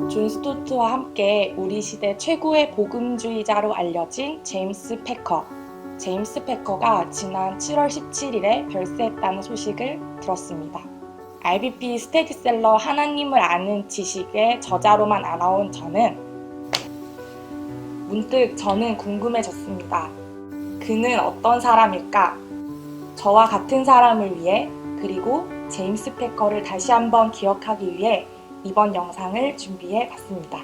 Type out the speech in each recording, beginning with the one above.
존 스토트와 함께 우리 시대 최고의 복음주의자로 알려진 제임스 패커. 제임스 패커가 지난 7월 17일에 별세했다는 소식을 들었습니다. RBP 스테디셀러 하나님을 아는 지식의 저자로만 알아온 저는 문득 궁금해졌습니다. 그는 어떤 사람일까? 저와 같은 사람을 위해 그리고 제임스 패커를 다시 한번 기억하기 위해 이번 영상을 준비해 봤습니다.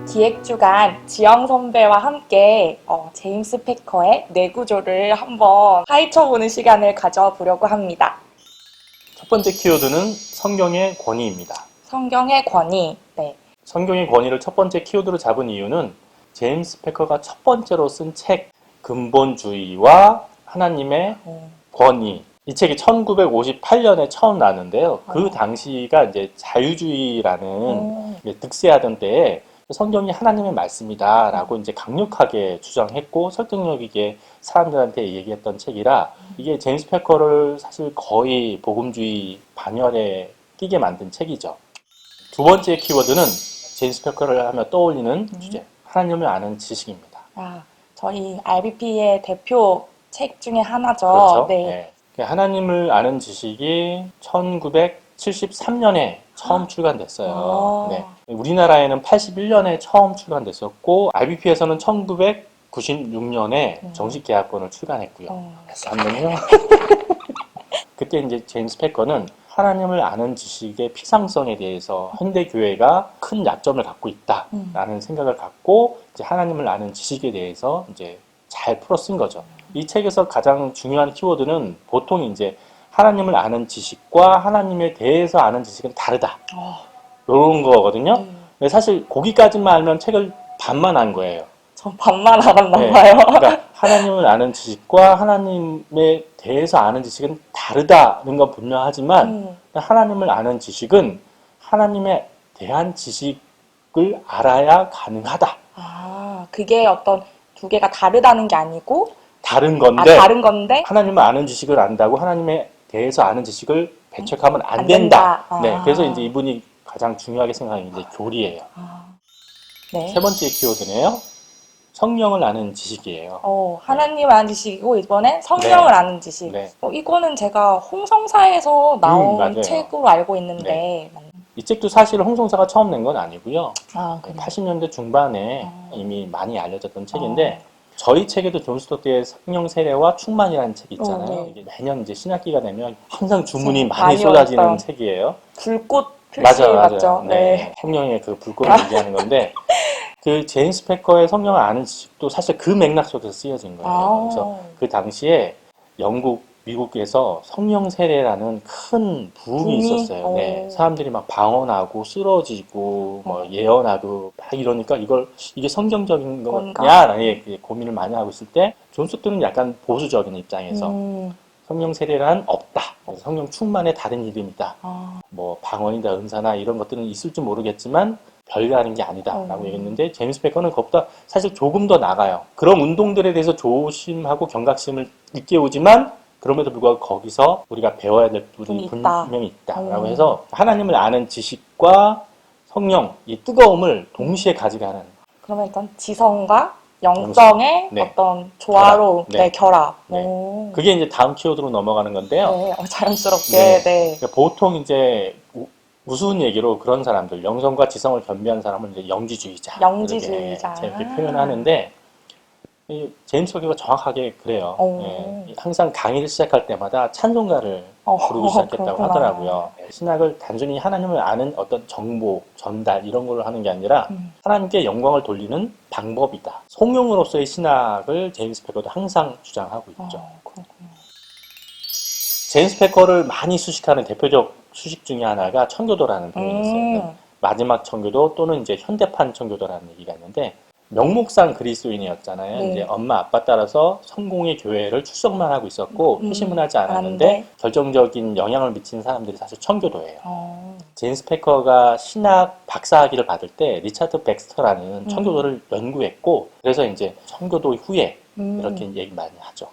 기획주간 지영 선배와 함께 제임스 패커의 뇌구조를 한번 파헤쳐보는 시간을 가져보려고 합니다. 첫 번째 키워드는 성경의 권위입니다. 성경의 권위. 네. 성경의 권위를 첫 번째 키워드로 잡은 이유는 제임스 패커가 첫 번째로 쓴 책 근본주의와 하나님의 권위. 이 책이 1958년에 처음 나왔는데요. 그 당시가 이제 자유주의라는 득세하던 때에 성경이 하나님의 말씀이다라고 이제 강력하게 주장했고 설득력 있게 사람들한테 얘기했던 책이라 이게 제임스 패커를 사실 거의 복음주의 반열에 끼게 만든 책이죠. 두 번째 키워드는 제임스 패커를 하며 떠올리는 주제, 하나님을 아는 지식입니다. 저희 RBP의 대표 책 중에 하나죠. 그렇죠. 네. 네. 하나님을 아는 지식이 1973년에 처음 출간됐어요. 네. 우리나라에는 81년에 처음 출간됐었고 RBP에서는 1996년에 정식 계약본을 출간했고요. 잠깐만요. 그때 이제 제임스 패커는 하나님을 아는 지식의 피상성에 대해서 현대 교회가 큰 약점을 갖고 있다라는 생각을 갖고 이제 하나님을 아는 지식에 대해서 이제 잘 풀어 쓴 거죠. 이 책에서 가장 중요한 키워드는 보통 이제 하나님을 아는 지식과 하나님에 대해서 아는 지식은 다르다. 이런 거거든요. 근데 사실 거기까지만 알면 책을 반만 한 거예요. 전 반만 알았나 봐요. 그러니까 하나님을 아는 지식과 하나님에 대해서 아는 지식은 다르다는 건 분명하지만 하나님을 아는 지식은 하나님에 대한 지식을 알아야 가능하다. 그게 어떤 두 개가 다르다는 게 아니고 다른 건데 하나님을 아는 지식을 안다고 하나님에 대해서 아는 지식을 배척하면 안 된다. 네, 그래서 이제 이분이 가장 중요하게 생각하는 게 교리예요. 네. 세 번째 키워드네요. 성령을 아는 지식이에요. 하나님 아는 지식이고 이번엔 성령을 아는 지식. 네. 이거는 제가 홍성사에서 나온 맞아요. 책으로 알고 있는데 이 책도 사실 홍성사가 처음 낸 건 아니고요. 그래요? 80년대 중반에 이미 많이 알려졌던 책인데 저희 책에도 존 스토트의 성령 세례와 충만이라는 책이 있잖아요. 이게 매년 이제 신학기가 되면 항상 주문이 많이 쏟아지는 어떤 책이에요. 불꽃 표시 맞죠? 네. 성령의 그 불꽃을 얘기하는 건데 그 제임스 패커의 성령을 아는 지식도 사실 그 맥락 속에서 쓰여진 거예요. 그래서 그 당시에 영국, 미국에서 성령 세례라는 큰 붐이 있었어요. 네. 사람들이 막 방언하고 쓰러지고 뭐 예언하고 막 이러니까 이게 성경적인 거냐라는 고민을 많이 하고 있을 때 존 스토트는 약간 보수적인 입장에서 성령 세례란 없다. 성령 충만의 다른 이름이다. 뭐 방언이다, 은사나 이런 것들은 있을지 모르겠지만 별다른 게 아니다라고 얘기했는데 제임스 패커는 그것보다 사실 조금 더 나가요. 그런 운동들에 대해서 조심하고 경각심을 일깨우지만 그럼에도 불구하고 거기서 우리가 배워야 될 부분이 분명히 있다라고 해서 하나님을 아는 지식과 성령, 이 뜨거움을 동시에 가지게 하는. 그러면 일단 지성과 영성의 어떤 조화로 결합. 그게 이제 다음 키워드로 넘어가는 건데요. 자연스럽게. 그러니까 보통 이제 우스운 얘기로 그런 사람들, 영성과 지성을 겸비한 사람을 이제 영지주의자. 이렇게 표현하는데 제임스 패커가 정확하게 그래요. 항상 강의를 시작할 때마다 찬송가를 부르기 시작했다고 하더라고요. 신학을 단순히 하나님을 아는 어떤 정보, 전달 이런 걸로 하는 게 아니라 하나님께 영광을 돌리는 방법이다. 성령으로서의 신학을 제임스 패커도 항상 주장하고 있죠. 제임스 패커를 많이 수식하는 대표적 수식 중에 하나가 청교도라는 표현이 있어요. 마지막 청교도 또는 이제 현대판 청교도라는 얘기가 있는데 명목상 그리스도인이었잖아요. 네. 이제 엄마 아빠 따라서 성공의 교회를 출석만 하고 있었고 회심은 하지 않았는데 네. 결정적인 영향을 미친 사람들이 사실 청교도예요. 어. 제임스 패커가 신학 박사학위를 받을 때 리차드 백스터라는 청교도를 연구했고 그래서 이제 청교도 후에 이렇게 얘기 많이 하죠.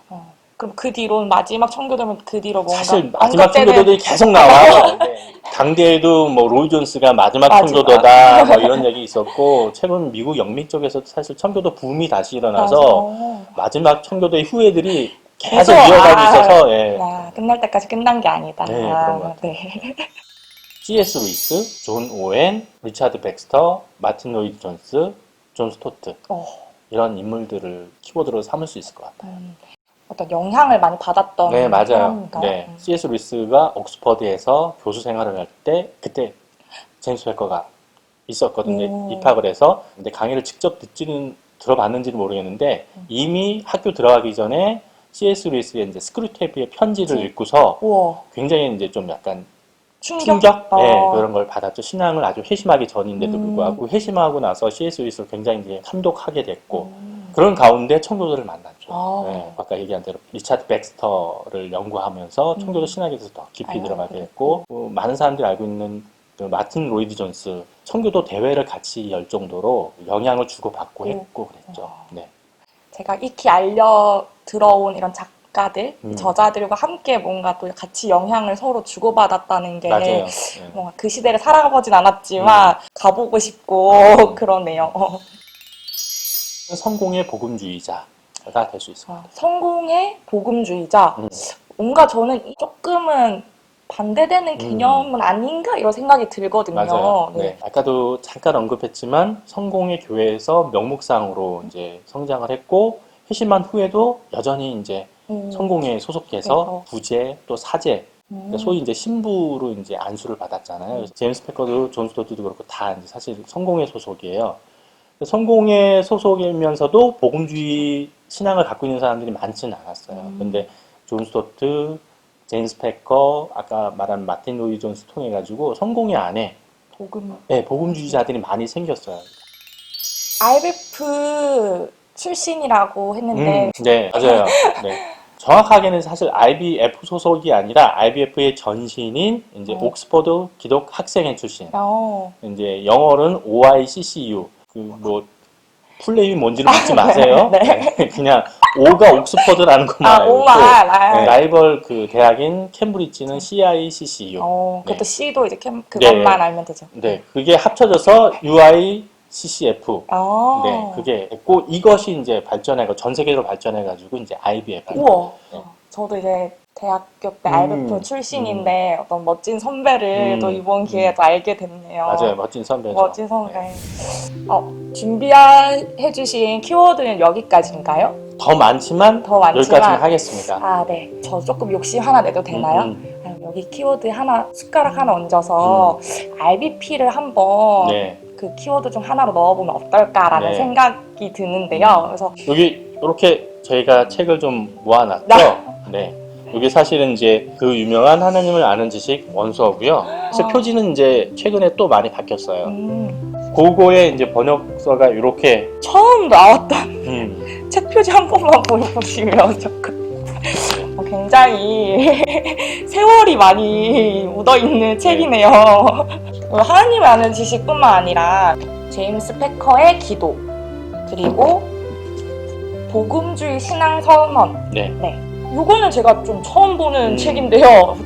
그럼 그 뒤로는 마지막 청교도면 그 뒤로 뭔가 사실 마지막 청교도들이 계속 나와요. 네. 당대에도 뭐 로이 존스가 마지막 청교도다 뭐 이런 얘기 있었고 최근 미국 영미 쪽에서도 사실 청교도 붐이 다시 일어나서 마지막 청교도의 후예들이 계속 이어가고 있어서 예. 끝날 때까지 끝난 게 아니다. 네, 그런 것 같아요. 네. C.S. 루이스, 존 오웬, 리차드 백스터, 마틴 로이드 존스, 존 스토트 이런 인물들을 키워드로 삼을 수 있을 것 같아요. 어떤 영향을 많이 받았던 네, 맞아요. 사람인가요? 네, C.S. 루이스가 옥스퍼드에서 교수 생활을 할 때 그때 제임스 패커가 있었거든요. 입학을 해서 근데 강의를 직접 들어봤는지는 모르겠는데 이미 학교 들어가기 전에 C.S. 루이스의 이제 스크루테이프의 편지를 읽고서 굉장히 이제 좀 약간 충격? 네, 그런 걸 받았죠. 신앙을 아주 회심하기 전인데도 불구하고 회심하고 나서 C.S. 루이스를 굉장히 이제 감독하게 됐고 그런 가운데 청교도를 만났죠. 네, 아까 얘기한 대로 리차드 백스터를 연구하면서 청교도 신학에 대해서 더 깊이 들어가게 됐고 많은 사람들이 알고 있는 그 마틴 로이드 존스 청교도 대회를 같이 열 정도로 영향을 주고받고 했고 그랬죠. 네. 제가 익히 알려 들어온 이런 작가들, 저자들과 함께 뭔가 또 같이 영향을 서로 주고받았다는 게 맞아요. 뭔가 그 시대를 살아보진 않았지만 가보고 싶고 그러네요. 성공의 복음주의자가 될 수 있을 것 같아요. 성공의 복음주의자. 뭔가 저는 조금은 반대되는 개념은 아닌가 이런 생각이 들거든요. 맞아요. 네. 아까도 잠깐 언급했지만 성공의 교회에서 명목상으로 이제 성장을 했고 회심한 후에도 여전히 이제 성공에 소속해서 부재 또 사제 소위 이제 신부로 이제 안수를 받았잖아요. 제임스 패커도 존 스토트도 그렇고 다 이제 사실 성공의 소속이에요. 성공의 소속이면서도 복음주의 신앙을 갖고 있는 사람들이 많지는 않았어요. 근데 존 스토트, 제임스 패커, 아까 말한 마틴 로이 존스 통해 가지고 성공의 안에 복음주의자들이 많이 생겼어요. IBF 출신이라고 했는데 네, 맞아요. 네. 정확하게는 사실 IBF 소속이 아니라 IBF의 전신인 이제 옥스퍼드 기독 학생회 출신. 이제 영어로는 OICCU. 그 뭐 풀네임이 뭔지를 묻지 마세요. 네. 그냥 O가 옥스퍼드라는 것만 알고 있고 라이벌 그 대학인 캠브리지는 CICCU. 그것도 C도 이제 그것만 알면 되죠. 네, 그게 합쳐져서 UICCF. 네, 그게 있고 이것이 이제 발전해가 전 세계로 발전해가지고 이제 IBF. 우와. 저도 이제 대학교 때 IBF 출신인데 어떤 멋진 선배를 또 이번 기회에 또 알게 됐네요. 맞아요, 멋진 선배죠. 멋진 선배. 네. 준비해주신 키워드는 여기까지인가요? 더 많지만 여기까지만 하겠습니다. 네. 저 조금 욕심 하나 내도 되나요? 여기 키워드 하나, 숟가락 하나 얹어서 RBP를 한번 그 키워드 중 하나로 넣어보면 어떨까라는 생각이 드는데요. 그래서 여기 이렇게 저희가 책을 좀 모아놨죠. 네. 이게 사실은 이제 그 유명한 하나님을 아는 지식 원서고요. 그래서 표지는 이제 최근에 또 많이 바뀌었어요. 그거에 이제 번역서가 이렇게 처음 나왔던 책 표지 한 번만 보여주시면 굉장히 세월이 많이 묻어있는 책이네요. 하나님을 아는 지식뿐만 아니라 제임스 패커의 기도 그리고 복음주의 신앙 선언. 요거는 제가 좀 처음 보는 책인데요.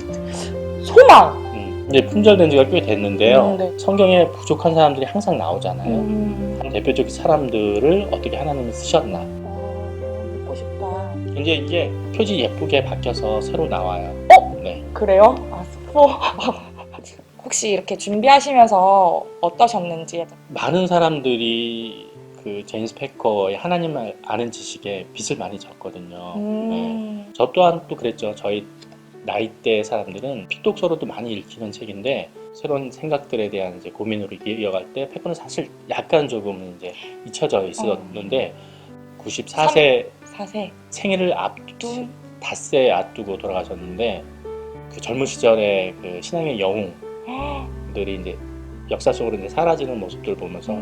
소망. 이제 품절된 지가 꽤 됐는데요. 성경에 부족한 사람들이 항상 나오잖아요. 대표적인 사람들을 어떻게 하나님이 쓰셨나. 읽고 싶다. 이제 이게 표지 예쁘게 바뀌어서 새로 나와요. 네. 그래요? 혹시 이렇게 준비하시면서 어떠셨는지? 많은 사람들이 그 제임스 패커의 하나님을 아는 지식에 빚을 많이 졌거든요. 저 또한 또 그랬죠. 저희 나이대 사람들은 픽독서로도 많이 읽히는 책인데 새로운 생각들에 대한 이제 고민으로 이어갈 때 패커는 사실 약간 조금 이제 잊혀져 있었는데 94세 생일을 닷새 앞두고 돌아가셨는데 그 젊은 시절의 그 신앙의 영웅들이 이제 역사 속으로 이제 사라지는 모습들을 보면서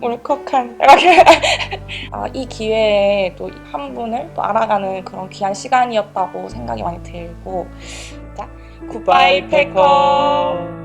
울컥한 이 기회에 또 한 분을 또 알아가는 그런 귀한 시간이었다고 생각이 많이 들고 자, 굿바이 패커.